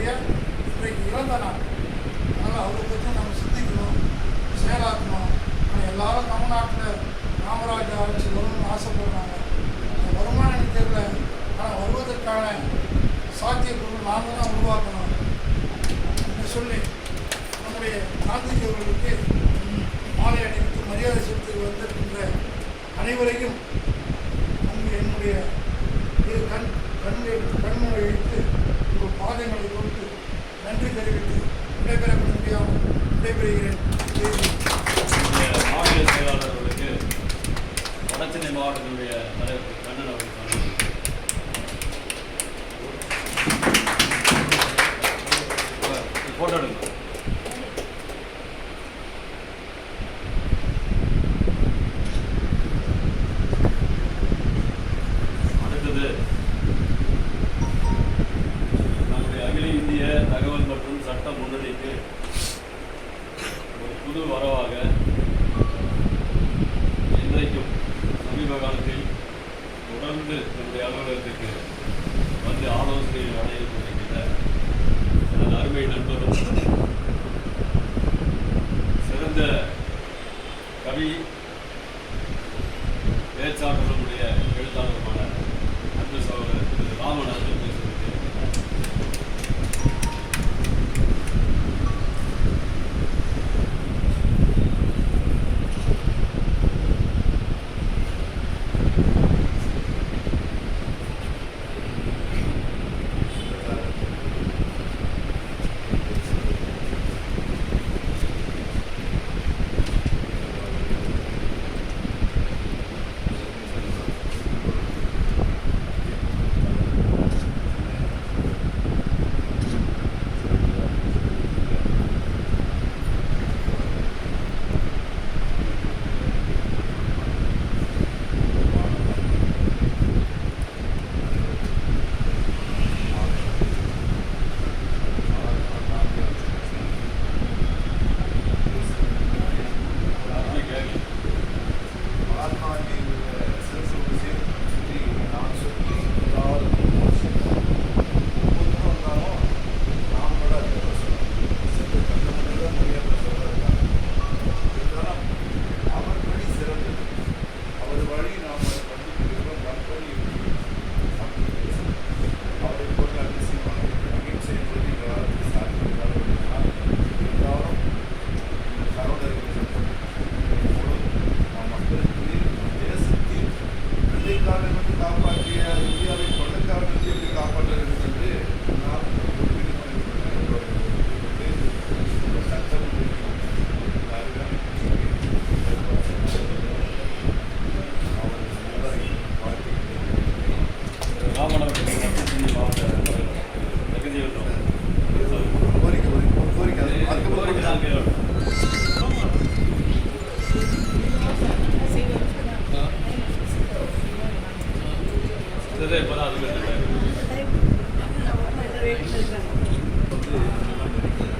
அவருடைய இன்றைக்கு இறந்த நாள். அதனால் அவரை பற்றி நம்ம சிந்திக்கணும், செயலாக்கணும். ஆனால் எல்லாரும் தமிழ்நாட்டில் காமராஜ் ஆட்சி வரும்னு ஆசைப்படுறாங்க. அந்த வருமானம் எனக்கு தெரியல. ஆனால் வருவதற்கான சாத்தியப்பொருள் நாங்கள் தான் உருவாக்கணும் என்று சொல்லி நம்முடைய காந்திஜி அவர்களுக்கு மாலை அணிவித்து மரியாதை செலுத்தி வந்திருக்கின்ற அனைவரையும் என்னுடைய இரு கண்மொழி வைத்து உங்கள் பாதங்களை கொடுத்து நன்றி தெரிவித்து விடைபெற முடியாமல் விடைபெறுகிறேன். மாநில செயலாளர்களுக்கு வடசென்னை மாவட்டத்தினுடைய தலைவர் கண்ணன் அவர்களுக்கான போட்டோ எடுங்க. அடுத்தது நம்முடைய அகில இந்திய தகவல் மற்றும் சட்ட முன்னணிக்கு ஒரு புது வரவாக இன்றைக்கும் சமீப காலத்தில் தொடர்ந்து நம்முடைய அலுவலகத்துக்கு வந்து ஆலோசனை வழங்கி கொண்டிருக்கின்ற எனது அருமை நண்பரும் சிறந்த கவி பேச்சாளர்களுடைய எழுத்தாளருமான அன்பு சகோதரர் திரு ராமன் அவர்கள் பேசுகிறது. வந்து